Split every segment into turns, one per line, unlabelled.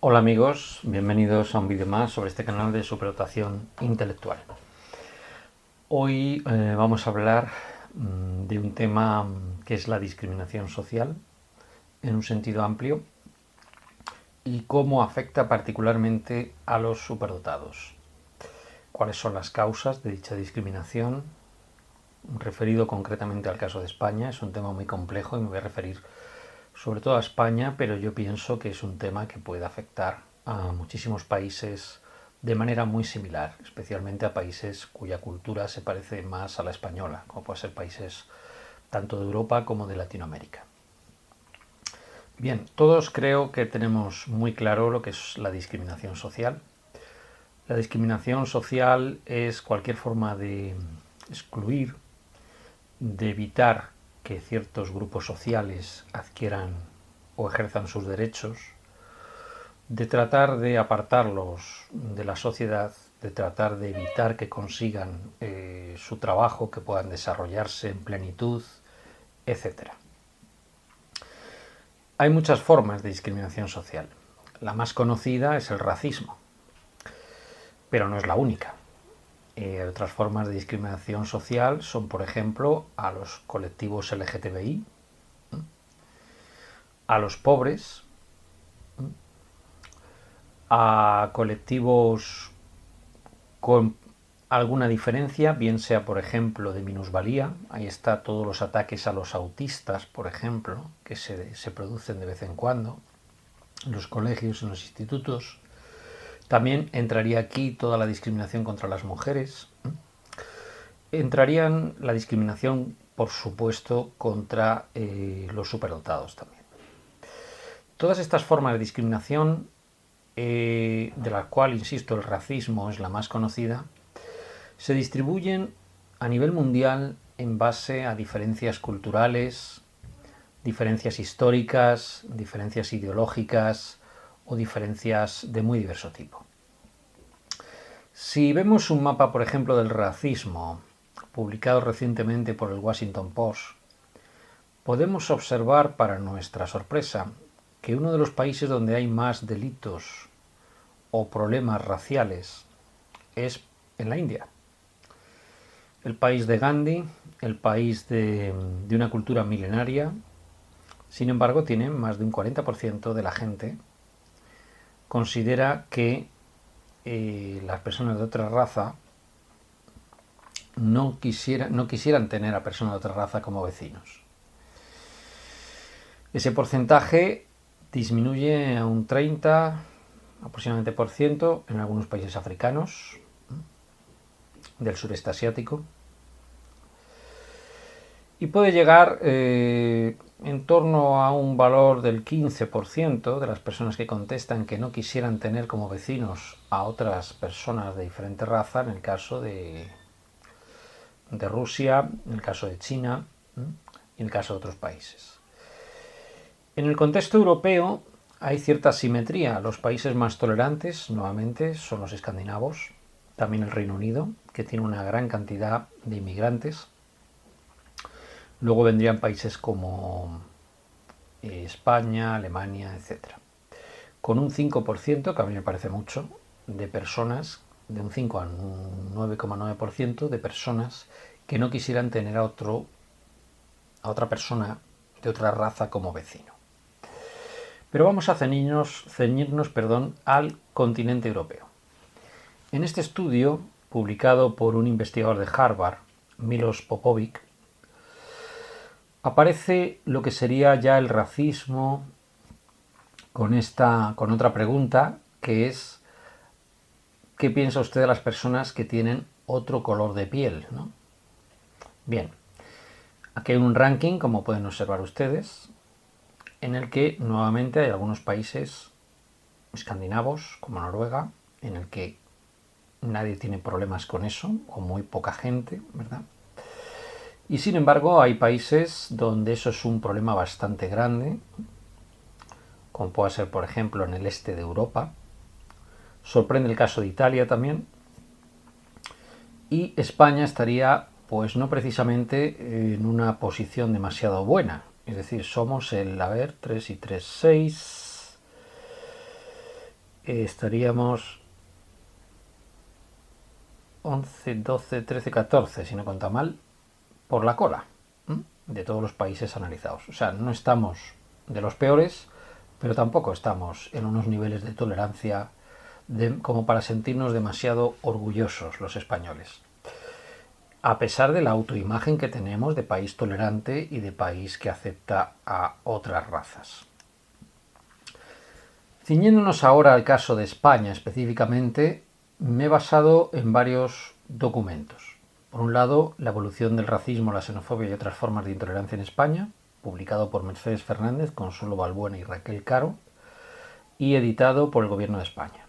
Hola amigos, bienvenidos a un vídeo más sobre este canal de superadotación intelectual. Hoy vamos a hablar de un tema que es la discriminación social en un sentido amplio y cómo afecta particularmente a los superdotados. ¿Cuáles son las causas de dicha discriminación? Referido concretamente al caso de España, es un tema muy complejo y me voy a referir sobre todo a España, pero yo pienso que es un tema que puede afectar a muchísimos países de manera muy similar, especialmente a países cuya cultura se parece más a la española, como pueden ser países tanto de Europa como de Latinoamérica. Bien, todos creo que tenemos muy claro lo que es la discriminación social. La discriminación social es cualquier forma de excluir, de evitar que ciertos grupos sociales adquieran o ejerzan sus derechos, de tratar de apartarlos de la sociedad, de tratar de evitar que consigan su trabajo, que puedan desarrollarse en plenitud, etc. Hay muchas formas de discriminación social. La más conocida es el racismo, pero no es la única. Otras formas de discriminación social son, por ejemplo, a los colectivos LGTBI, a los pobres, a colectivos con alguna diferencia, bien sea, por ejemplo, de minusvalía. Ahí está todos los ataques a los autistas, por ejemplo, que se producen de vez en cuando en los colegios, en los institutos. También entraría aquí toda la discriminación contra las mujeres. Entrarían la discriminación, por supuesto, contra los superdotados también. Todas estas formas de discriminación, de la cual, insisto, el racismo es la más conocida, se distribuyen a nivel mundial en base a diferencias culturales, diferencias históricas, diferencias ideológicas o diferencias de muy diverso tipo. Si vemos un mapa, por ejemplo, del racismo, publicado recientemente por el Washington Post, podemos observar, para nuestra sorpresa, que uno de los países donde hay más delitos o problemas raciales es en la India. El país de Gandhi, el país de una cultura milenaria, sin embargo, tiene más de un 40% de la gente considera que las personas de otra raza no quisieran tener a personas de otra raza como vecinos. Ese porcentaje disminuye a un 30 aproximadamente por ciento en algunos países africanos del sureste asiático y puede llegar en torno a un valor del 15% de las personas que contestan que no quisieran tener como vecinos a otras personas de diferente raza, en el caso de Rusia, en el caso de China y en el caso de otros países. En el contexto europeo hay cierta simetría. Los países más tolerantes, nuevamente, son los escandinavos, también el Reino Unido, que tiene una gran cantidad de inmigrantes. Luego vendrían países como España, Alemania, etc. Con un 5%, que a mí me parece mucho, de personas, de un 5 a un 9,9% de personas que no quisieran tener a otra persona de otra raza como vecino. Pero vamos a ceñirnos al continente europeo. En este estudio, publicado por un investigador de Harvard, Milos Popovic, aparece lo que sería ya el racismo con otra pregunta, que es ¿qué piensa usted de las personas que tienen otro color de piel, ¿no? Bien, aquí hay un ranking, como pueden observar ustedes, en el que nuevamente hay algunos países escandinavos, como Noruega, en el que nadie tiene problemas con eso, o muy poca gente, ¿verdad? Y sin embargo hay países donde eso es un problema bastante grande, como puede ser, por ejemplo, en el este de Europa. Sorprende el caso de Italia también. Y España estaría, pues no precisamente en una posición demasiado buena. Es decir, somos el, 3 y 3, 6. estaríamos 11, 12, 13, 14, si no cuenta mal, por la cola, ¿m? De todos los países analizados. O sea, no estamos de los peores, pero tampoco estamos en unos niveles de tolerancia como para sentirnos demasiado orgullosos los españoles. A pesar de la autoimagen que tenemos de país tolerante y de país que acepta a otras razas. Ciñéndonos ahora al caso de España específicamente, me he basado en varios documentos. Por un lado, La evolución del racismo, la xenofobia y otras formas de intolerancia en España, publicado por Mercedes Fernández, Consuelo Balbuena y Raquel Caro, y editado por el Gobierno de España.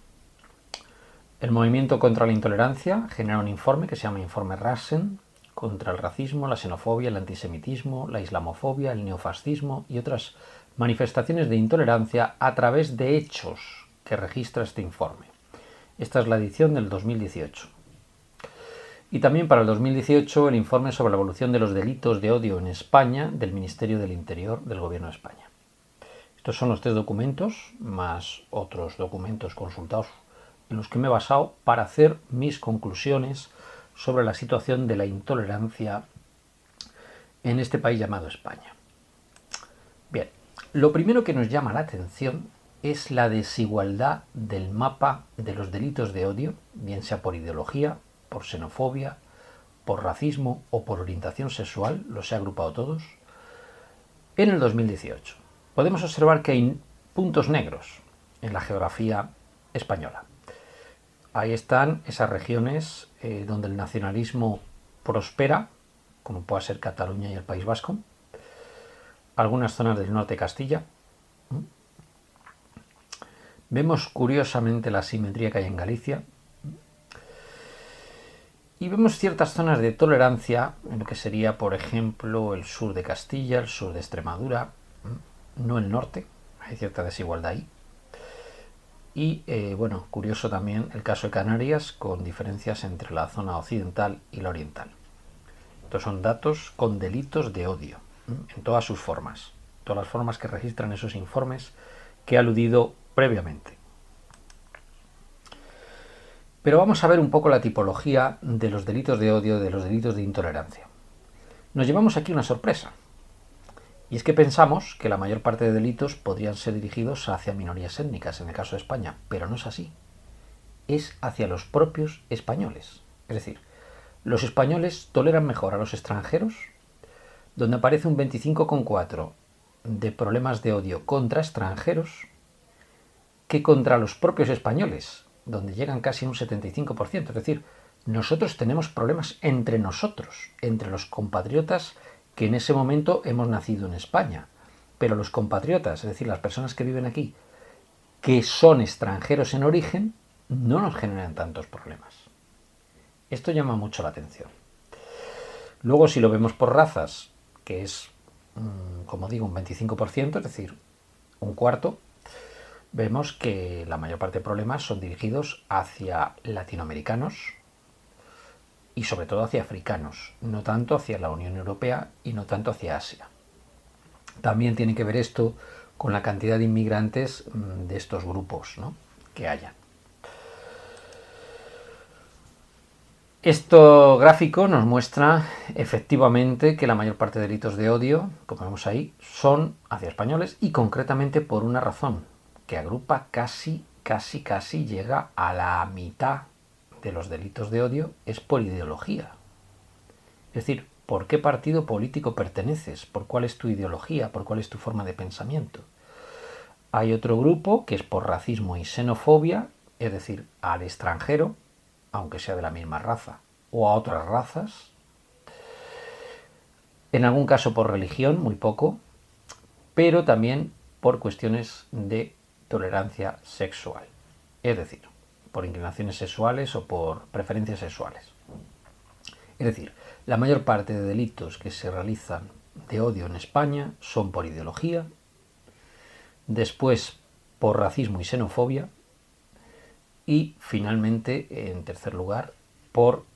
El movimiento contra la intolerancia genera un informe que se llama Informe Rassen, contra el racismo, la xenofobia, el antisemitismo, la islamofobia, el neofascismo y otras manifestaciones de intolerancia a través de hechos que registra este informe. Esta es la edición del 2018. Y también para el 2018 el informe sobre la evolución de los delitos de odio en España del Ministerio del Interior del Gobierno de España. Estos son los 3 documentos, más otros documentos consultados en los que me he basado para hacer mis conclusiones sobre la situación de la intolerancia en este país llamado España. Bien, lo primero que nos llama la atención es la desigualdad del mapa de los delitos de odio, bien sea por ideología, por xenofobia, por racismo o por orientación sexual, los he agrupado todos, en el 2018. Podemos observar que hay puntos negros en la geografía española. Ahí están esas regiones donde el nacionalismo prospera, como pueda ser Cataluña y el País Vasco, algunas zonas del norte de Castilla. Vemos curiosamente la asimetría que hay en Galicia. Y vemos ciertas zonas de tolerancia en lo que sería, por ejemplo, el sur de Castilla, el sur de Extremadura, no el norte, hay cierta desigualdad ahí. Y, bueno, curioso también el caso de Canarias, con diferencias entre la zona occidental y la oriental. Estos son datos con delitos de odio, en todas sus formas, todas las formas que registran esos informes que he aludido previamente. Pero vamos a ver un poco la tipología de los delitos de odio, de los delitos de intolerancia. Nos llevamos aquí una sorpresa. Y es que pensamos que la mayor parte de delitos podrían ser dirigidos hacia minorías étnicas, en el caso de España, pero no es así. Es hacia los propios españoles. Es decir, los españoles toleran mejor a los extranjeros, donde aparece un 25,4 de problemas de odio contra extranjeros, que contra los propios españoles, donde llegan casi un 75%. Es decir, nosotros tenemos problemas entre nosotros, entre los compatriotas que en ese momento hemos nacido en España. Pero los compatriotas, es decir, las personas que viven aquí, que son extranjeros en origen, no nos generan tantos problemas. Esto llama mucho la atención. Luego, si lo vemos por razas, que es, como digo, un 25%, es decir, un cuarto, vemos que la mayor parte de problemas son dirigidos hacia latinoamericanos y sobre todo hacia africanos, no tanto hacia la Unión Europea y no tanto hacia Asia. También tiene que ver esto con la cantidad de inmigrantes de estos grupos, ¿no?, que haya. Este gráfico nos muestra efectivamente que la mayor parte de delitos de odio, como vemos ahí, son hacia españoles y concretamente por una razón que agrupa casi llega a la mitad de los delitos de odio, es por ideología. Es decir, ¿por qué partido político perteneces? ¿Por cuál es tu ideología? ¿Por cuál es tu forma de pensamiento? Hay otro grupo que es por racismo y xenofobia, es decir, al extranjero, aunque sea de la misma raza, o a otras razas. En algún caso por religión, muy poco, pero también por cuestiones de tolerancia sexual, es decir, por inclinaciones sexuales o por preferencias sexuales. Es decir, la mayor parte de delitos que se realizan de odio en España son por ideología, después por racismo y xenofobia y finalmente, en tercer lugar, por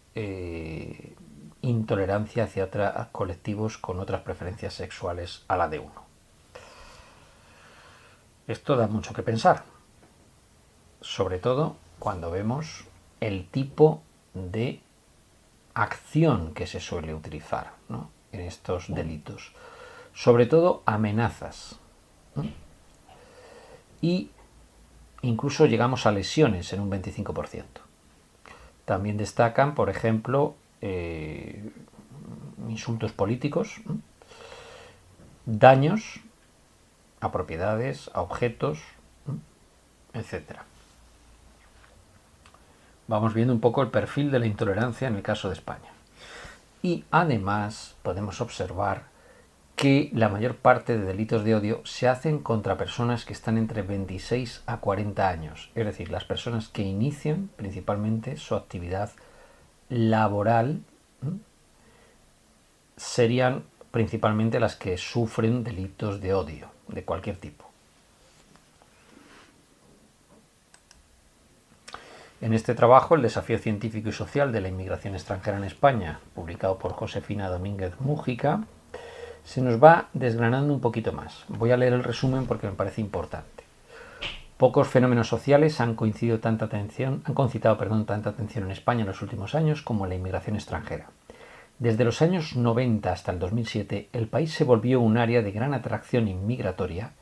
intolerancia hacia colectivos con otras preferencias sexuales a la de uno. Esto da mucho que pensar, sobre todo cuando vemos el tipo de acción que se suele utilizar, ¿no?, en estos delitos. Sobre todo amenazas, ¿no?, y incluso llegamos a lesiones en un 25%. También destacan, por ejemplo, insultos políticos, ¿no?, daños a propiedades, a objetos, ¿no?, etc. Vamos viendo un poco el perfil de la intolerancia en el caso de España. Y además podemos observar que la mayor parte de delitos de odio se hacen contra personas que están entre 26 a 40 años, es decir, las personas que inician principalmente su actividad laboral, ¿no?, serían principalmente las que sufren delitos de odio de cualquier tipo. En este trabajo, El desafío científico y social de la inmigración extranjera en España, publicado por Josefina Domínguez Mújica, se nos va desgranando un poquito más. Voy a leer el resumen porque me parece importante. Pocos fenómenos sociales han concitado tanta atención en España en los últimos años como la inmigración extranjera. Desde los años 90 hasta el 2007, el país se volvió un área de gran atracción inmigratoria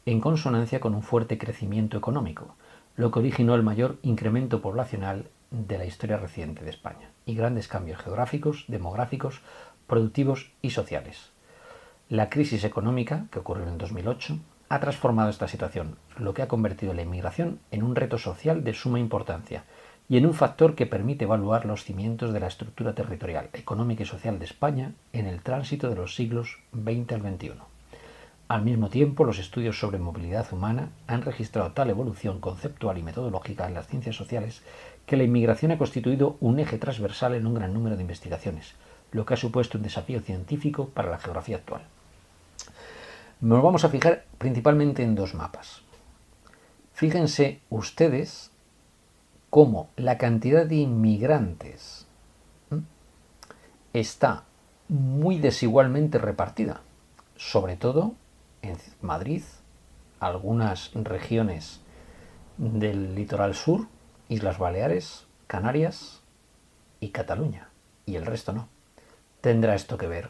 en consonancia con un fuerte crecimiento económico, lo que originó el mayor incremento poblacional de la historia reciente de España y grandes cambios geográficos, demográficos, productivos y sociales. La crisis económica, que ocurrió en el 2008, ha transformado esta situación, lo que ha convertido la inmigración en un reto social de suma importancia y en un factor que permite evaluar los cimientos de la estructura territorial, económica y social de España en el tránsito de los siglos XX al XXI. Al mismo tiempo, los estudios sobre movilidad humana han registrado tal evolución conceptual y metodológica en las ciencias sociales que la inmigración ha constituido un eje transversal en un gran número de investigaciones, lo que ha supuesto un desafío científico para la geografía actual. Nos vamos a fijar principalmente en dos mapas. Fíjense ustedes cómo la cantidad de inmigrantes está muy desigualmente repartida, sobre todo en Madrid, algunas regiones del litoral sur, Islas Baleares, Canarias y Cataluña, y el resto no. ¿Tendrá esto que ver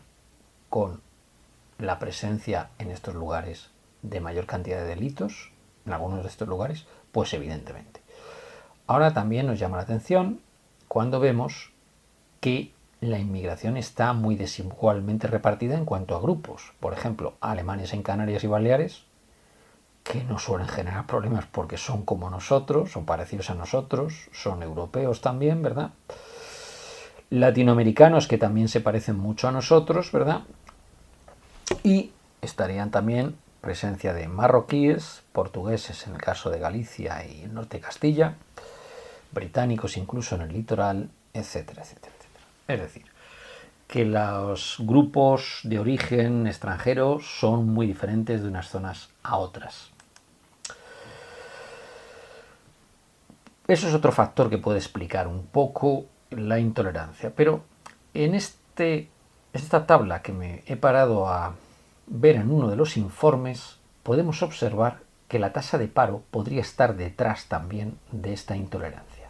con la presencia en estos lugares de mayor cantidad de delitos, en algunos de estos lugares? Pues evidentemente. Ahora también nos llama la atención cuando vemos que la inmigración está muy desigualmente repartida en cuanto a grupos. Por ejemplo, alemanes en Canarias y Baleares, que no suelen generar problemas porque son como nosotros, son parecidos a nosotros, son europeos también, ¿verdad? Latinoamericanos que también se parecen mucho a nosotros, ¿verdad? Y estarían también presencia de marroquíes, portugueses en el caso de Galicia y el norte de Castilla, británicos incluso en el litoral, etcétera, etcétera, etcétera. Es decir, que los grupos de origen extranjero son muy diferentes de unas zonas a otras. Eso es otro factor que puede explicar un poco la intolerancia, pero en esta tabla que me he parado a ver en uno de los informes, podemos observar que la tasa de paro podría estar detrás también de esta intolerancia.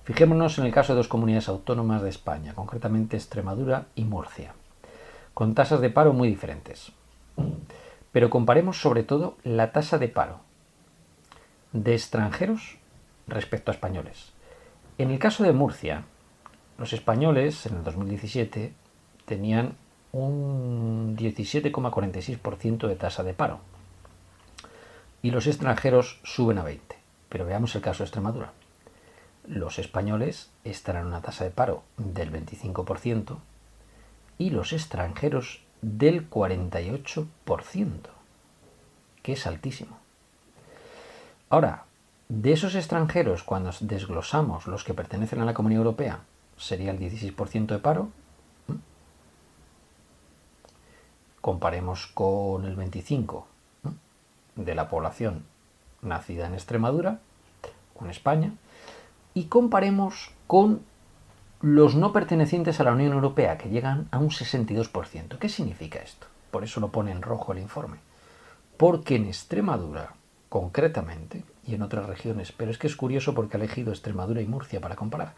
Fijémonos en el caso de dos comunidades autónomas de España, concretamente Extremadura y Murcia, con tasas de paro muy diferentes. Pero comparemos sobre todo la tasa de paro de extranjeros respecto a españoles. En el caso de Murcia, los españoles en el 2017 tenían un 17,46% de tasa de paro y los extranjeros suben a 20%. Pero veamos el caso de Extremadura. Los españoles estarán en una tasa de paro del 25% y los extranjeros del 48%, que es altísimo. Ahora, de esos extranjeros, cuando desglosamos los que pertenecen a la Comunidad Europea, sería el 16% de paro. Comparemos con el 25% de la población nacida en Extremadura, con España, y comparemos con los no pertenecientes a la Unión Europea, que llegan a un 62%. ¿Qué significa esto? Por eso lo pone en rojo el informe. Porque en Extremadura, concretamente, y en otras regiones, pero es que es curioso porque ha elegido Extremadura y Murcia para comparar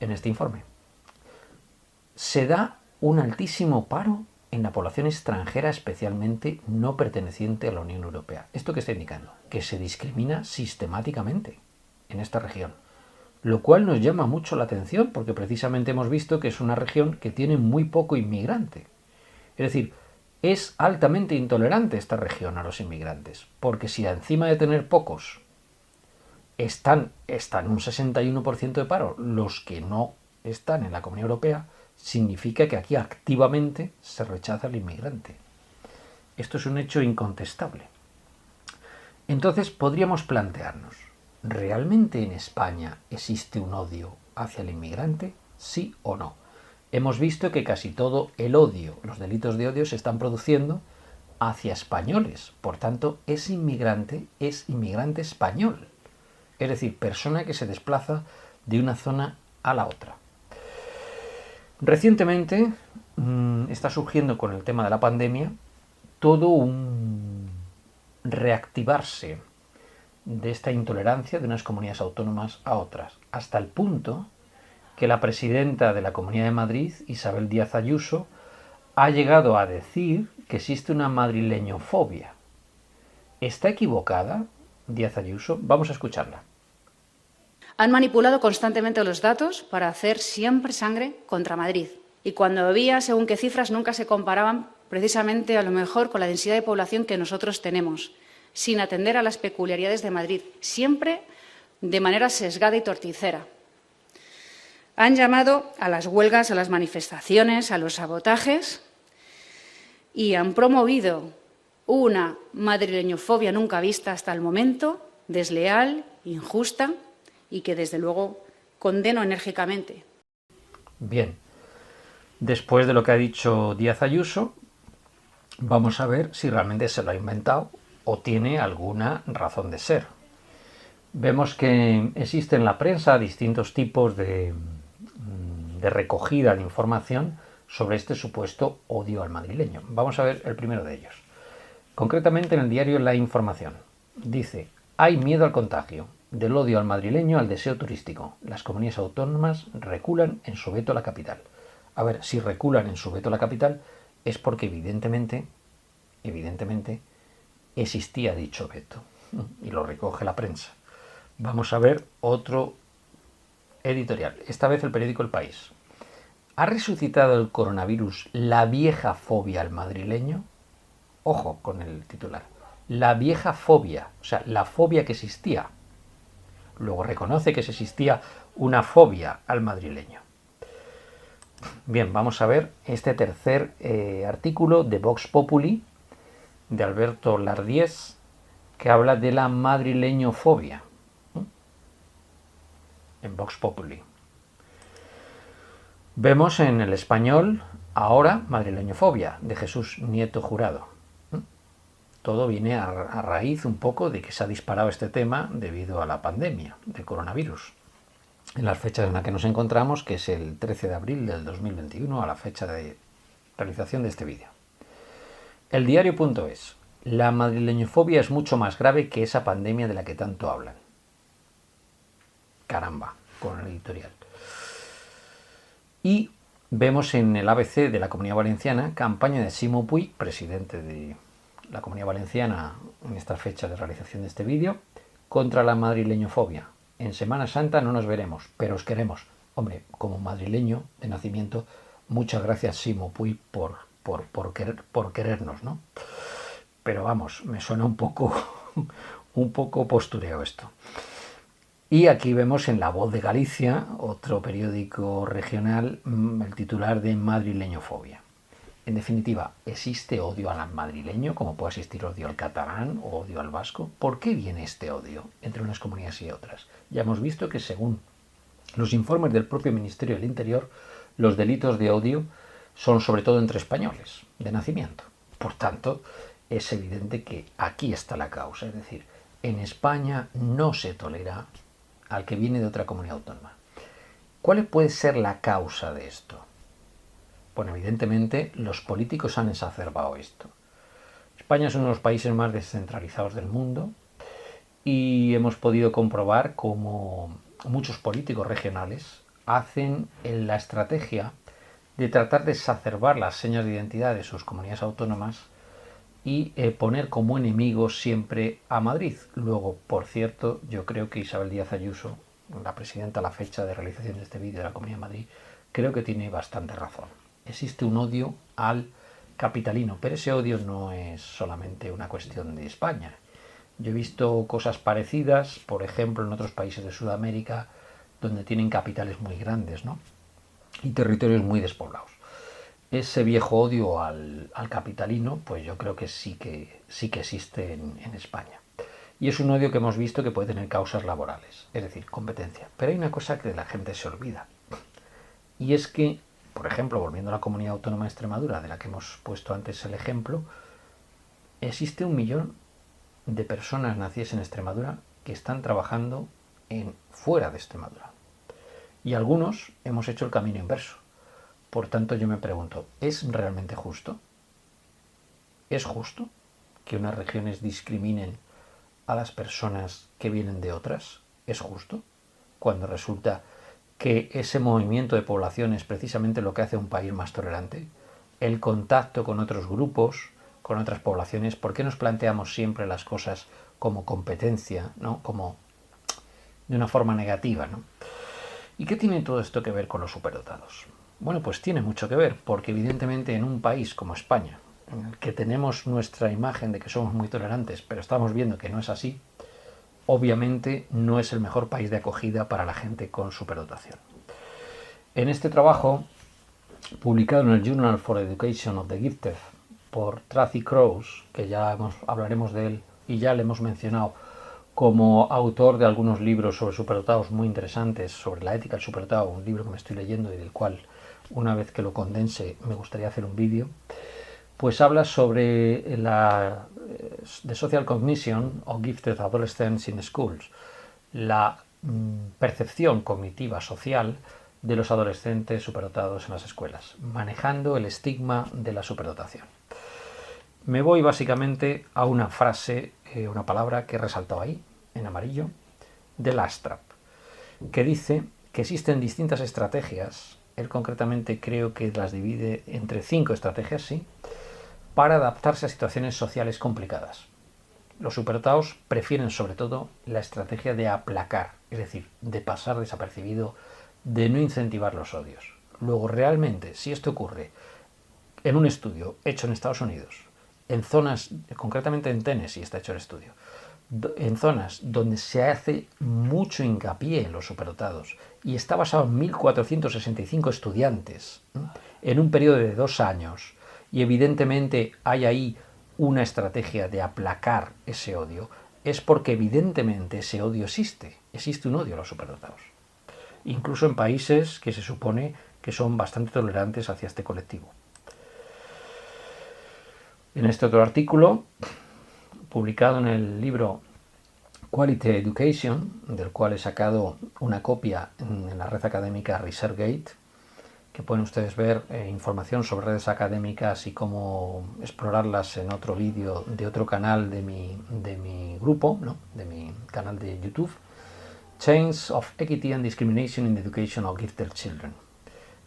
en este informe. Se da un altísimo paro en la población extranjera, especialmente no perteneciente a la Unión Europea. ¿Esto qué está indicando? Que se discrimina sistemáticamente en esta región, lo cual nos llama mucho la atención porque precisamente hemos visto que es una región que tiene muy poco inmigrante. Es decir, es altamente intolerante esta región a los inmigrantes, porque si encima de tener pocos están en un 61% de paro los que no están en la Comunidad Europea, significa que aquí activamente se rechaza al inmigrante. Esto es un hecho incontestable. Entonces podríamos plantearnos, ¿realmente en España existe un odio hacia el inmigrante? ¿Sí o no? Hemos visto que casi todo el odio, los delitos de odio se están produciendo hacia españoles. Por tanto, es inmigrante español. Es decir, persona que se desplaza de una zona a la otra. Recientemente está surgiendo con el tema de la pandemia todo un reactivarse de esta intolerancia de unas comunidades autónomas a otras, hasta el punto que la presidenta de la Comunidad de Madrid, Isabel Díaz Ayuso, ha llegado a decir que existe una madrileñofobia. ¿Está equivocada Díaz Ayuso? Vamos a escucharla.
Han manipulado constantemente los datos para hacer siempre sangre contra Madrid. Y cuando había según qué cifras nunca se comparaban precisamente a lo mejor con la densidad de población que nosotros tenemos, sin atender a las peculiaridades de Madrid, siempre de manera sesgada y torticera. Han llamado a las huelgas, a las manifestaciones, a los sabotajes y han promovido una madrileñofobia nunca vista hasta el momento, desleal, injusta y que, desde luego, condeno enérgicamente.
Bien, después de lo que ha dicho Díaz Ayuso, vamos a ver si realmente se lo ha inventado o tiene alguna razón de ser. Vemos que existe en la prensa distintos tipos de recogida de información sobre este supuesto odio al madrileño. Vamos a ver el primero de ellos. Concretamente en el diario La Información. Dice, hay miedo al contagio. Del odio al madrileño al deseo turístico. Las comunidades autónomas reculan en su veto a la capital. A ver, si reculan en su veto a la capital es porque evidentemente existía dicho veto. Y lo recoge la prensa. Vamos a ver otro editorial. Esta vez el periódico El País. ¿Ha resucitado el coronavirus la vieja fobia al madrileño? Ojo con el titular. La vieja fobia, o sea, la fobia que existía. Luego reconoce que existía una fobia al madrileño. Bien, vamos a ver este tercer artículo de Vox Populi, de Alberto Lardiés, que habla de la madrileñofobia. En Vox Populi. Vemos en El Español, ahora, madrileñofobia, de Jesús Nieto Jurado. Todo viene a raíz un poco de que se ha disparado este tema debido a la pandemia del coronavirus. En las fechas en las que nos encontramos, que es el 13 de abril del 2021, a la fecha de realización de este vídeo. El diario.es. La madrileñofobia es mucho más grave que esa pandemia de la que tanto hablan. Caramba, con el editorial. Y vemos en el ABC de la Comunidad Valenciana campaña de Ximo Puig, presidente de la Comunidad Valenciana en esta fecha de realización de este vídeo, contra la madrileñofobia. En Semana Santa no nos veremos, pero os queremos. Hombre, como madrileño de nacimiento, muchas gracias Ximo Puig por querernos, ¿no? Pero vamos, me suena un poco postureo esto. Y aquí vemos en La Voz de Galicia, otro periódico regional, el titular de madrileñofobia. En definitiva, ¿existe odio al madrileño, como puede existir odio al catalán o odio al vasco? ¿Por qué viene este odio entre unas comunidades y otras? Ya hemos visto que, según los informes del propio Ministerio del Interior, los delitos de odio son sobre todo entre españoles, de nacimiento. Por tanto, es evidente que aquí está la causa. Es decir, en España no se tolera al que viene de otra comunidad autónoma. ¿Cuál puede ser la causa de esto? Bueno, evidentemente los políticos han exacerbado esto. España es uno de los países más descentralizados del mundo y hemos podido comprobar cómo muchos políticos regionales hacen la estrategia de tratar de exacerbar las señas de identidad de sus comunidades autónomas y poner como enemigo siempre a Madrid. Luego, por cierto, yo creo que Isabel Díaz Ayuso, la presidenta a la fecha de realización de este vídeo de la Comunidad de Madrid, creo que tiene bastante razón. Existe un odio al capitalino, pero ese odio no es solamente una cuestión de España. Yo he visto cosas parecidas, por ejemplo, en otros países de Sudamérica, donde tienen capitales muy grandes, ¿no? Y territorios muy despoblados. Ese viejo odio al capitalino, pues yo creo que sí que existe en España. Y es un odio que hemos visto que puede tener causas laborales, es decir, competencia. Pero hay una cosa que la gente se olvida. Y es que, por ejemplo, volviendo a la Comunidad Autónoma de Extremadura, de la que hemos puesto antes el ejemplo, existe 1 millón de personas nacidas en Extremadura que están trabajando fuera de Extremadura. Y algunos hemos hecho el camino inverso. Por tanto, yo me pregunto, ¿es realmente justo? ¿Es justo que unas regiones discriminen a las personas que vienen de otras? ¿Es justo? Cuando resulta que ese movimiento de población es precisamente lo que hace a un país más tolerante. El contacto con otros grupos, con otras poblaciones. ¿Por qué nos planteamos siempre las cosas como competencia, ¿no? Como de una forma negativa, ¿no? ¿Y qué tiene todo esto que ver con los superdotados? Bueno, pues tiene mucho que ver, porque evidentemente en un país como España, en el que tenemos nuestra imagen de que somos muy tolerantes, pero estamos viendo que no es así, obviamente no es el mejor país de acogida para la gente con superdotación. En este trabajo, publicado en el Journal for Education of the Gifted por Tracy Krause, que ya hablaremos de él y ya le hemos mencionado como autor de algunos libros sobre superdotados muy interesantes, sobre la ética del superdotado, un libro que me estoy leyendo y del cual, una vez que lo condense, me gustaría hacer un vídeo, pues habla sobre the social cognition of gifted adolescents in schools, la percepción cognitiva social de los adolescentes superdotados en las escuelas, manejando el estigma de la superdotación. Me voy básicamente a una frase, una palabra que he resaltado ahí, en amarillo, de Lastrap, que dice que existen distintas estrategias. Él concretamente creo que las divide entre 5 estrategias, sí, para adaptarse a situaciones sociales complicadas. Los superdotados prefieren sobre todo la estrategia de aplacar, es decir, de pasar desapercibido, de no incentivar los odios. Luego, realmente, si esto ocurre en un estudio hecho en Estados Unidos, en zonas, concretamente en Tennessee está hecho el estudio, en zonas donde se hace mucho hincapié en los superdotados y está basado en 1.465 estudiantes en un periodo de 2 años, y evidentemente hay ahí una estrategia de aplacar ese odio, es porque evidentemente ese odio existe un odio a los superdotados, incluso en países que se supone que son bastante tolerantes hacia este colectivo. En este otro artículo, publicado en el libro Quality Education, del cual he sacado una copia en la red académica ResearchGate, que pueden ustedes ver información sobre redes académicas y cómo explorarlas en otro vídeo de otro canal de mi grupo, ¿no? De mi canal de YouTube, Change of Equity and Discrimination in the Education of Gifted Children.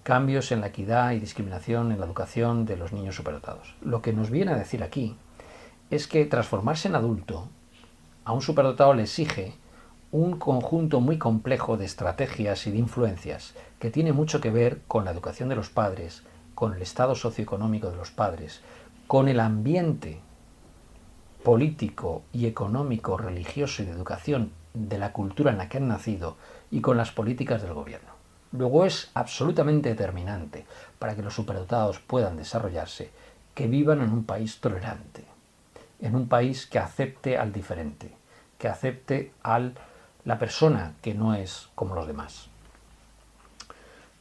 Cambios en la equidad y discriminación en la educación de los niños superdotados. Lo que nos viene a decir aquí es que transformarse en adulto a un superdotado le exige un conjunto muy complejo de estrategias y de influencias que tiene mucho que ver con la educación de los padres, con el estado socioeconómico de los padres, con el ambiente político y económico, religioso y de educación de la cultura en la que han nacido y con las políticas del gobierno. Luego es absolutamente determinante para que los superdotados puedan desarrollarse que vivan en un país tolerante, en un país que acepte al diferente, que acepte a la persona que no es como los demás.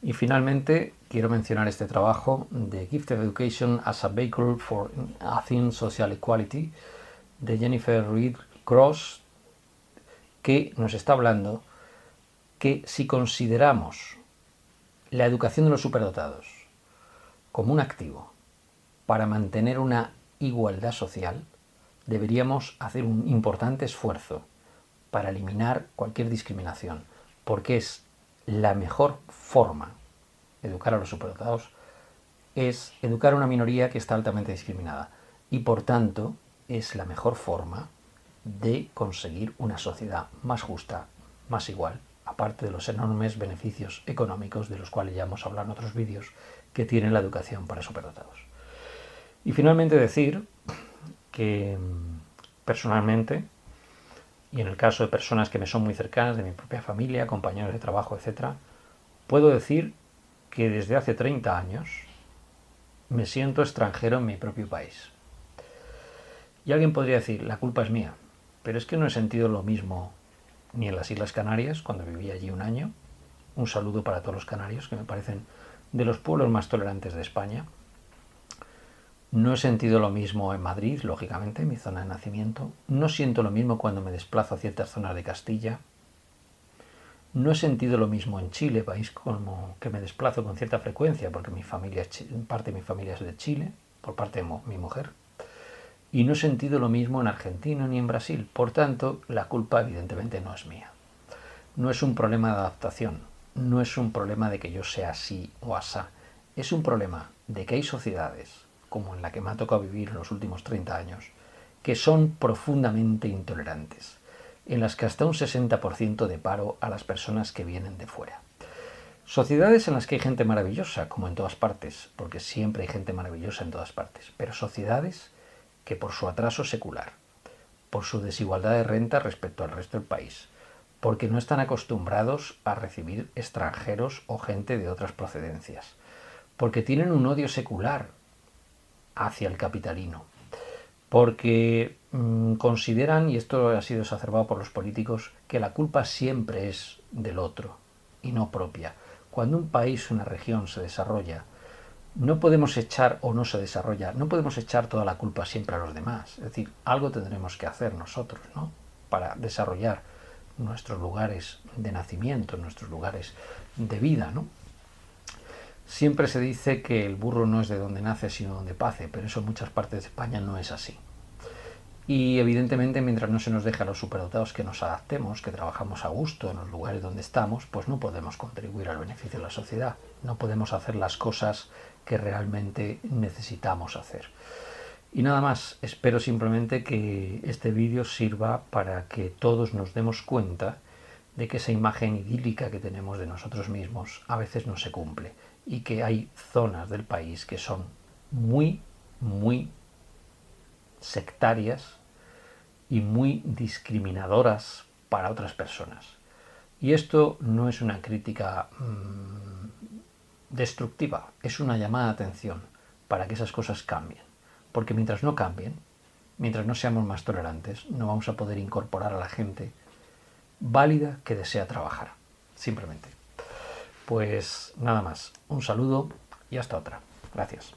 Y finalmente quiero mencionar este trabajo de Gifted Education as a Vehicle for Athens Social Equality de Jennifer Reed Cross, que nos está hablando que si consideramos la educación de los superdotados como un activo para mantener una igualdad social, deberíamos hacer un importante esfuerzo para eliminar cualquier discriminación, porque es la mejor forma de educar a los superdotados, es educar a una minoría que está altamente discriminada y por tanto es la mejor forma de conseguir una sociedad más justa, más igual, aparte de los enormes beneficios económicos de los cuales ya hemos hablado en otros vídeos que tiene la educación para superdotados. Y finalmente decir que personalmente, y en el caso de personas que me son muy cercanas, de mi propia familia, compañeros de trabajo, etc., puedo decir que desde hace 30 años me siento extranjero en mi propio país. Y alguien podría decir, la culpa es mía, pero es que no he sentido lo mismo ni en las Islas Canarias, cuando viví allí un año. Un saludo para todos los canarios, que me parecen de los pueblos más tolerantes de España. No he sentido lo mismo en Madrid, lógicamente, mi zona de nacimiento. No siento lo mismo cuando me desplazo a ciertas zonas de Castilla. No he sentido lo mismo en Chile, país como que me desplazo con cierta frecuencia, porque parte de mi familia es de Chile, por parte de mi mujer. Y no he sentido lo mismo en Argentina ni en Brasil. Por tanto, la culpa evidentemente no es mía. No es un problema de adaptación. No es un problema de que yo sea así o asá. Es un problema de que hay sociedades, como en la que me ha tocado vivir en los últimos 30 años, que son profundamente intolerantes, en las que hasta un 60% de paro a las personas que vienen de fuera. Sociedades en las que hay gente maravillosa, como en todas partes, porque siempre hay gente maravillosa en todas partes, pero sociedades que por su atraso secular, por su desigualdad de renta respecto al resto del país, porque no están acostumbrados a recibir extranjeros o gente de otras procedencias, porque tienen un odio secular hacia el capitalino, porque consideran, y esto ha sido exacerbado por los políticos, que la culpa siempre es del otro y no propia. Cuando un país, una región se desarrolla, no podemos echar, o no se desarrolla, no podemos echar toda la culpa siempre a los demás. Es decir, algo tendremos que hacer nosotros, ¿no?, para desarrollar nuestros lugares de nacimiento, nuestros lugares de vida, ¿no? Siempre se dice que el burro no es de donde nace, sino donde pace, pero eso en muchas partes de España no es así. Y evidentemente, mientras no se nos deje a los superdotados que nos adaptemos, que trabajamos a gusto en los lugares donde estamos, pues no podemos contribuir al beneficio de la sociedad. No podemos hacer las cosas que realmente necesitamos hacer. Y nada más, espero simplemente que este vídeo sirva para que todos nos demos cuenta de que esa imagen idílica que tenemos de nosotros mismos a veces no se cumple y que hay zonas del país que son muy, muy sectarias y muy discriminadoras para otras personas. Y esto no es una crítica destructiva, es una llamada de atención para que esas cosas cambien. Porque mientras no cambien, mientras no seamos más tolerantes, no vamos a poder incorporar a la gente válida que desea trabajar, simplemente. Pues nada más, un saludo y hasta otra. Gracias.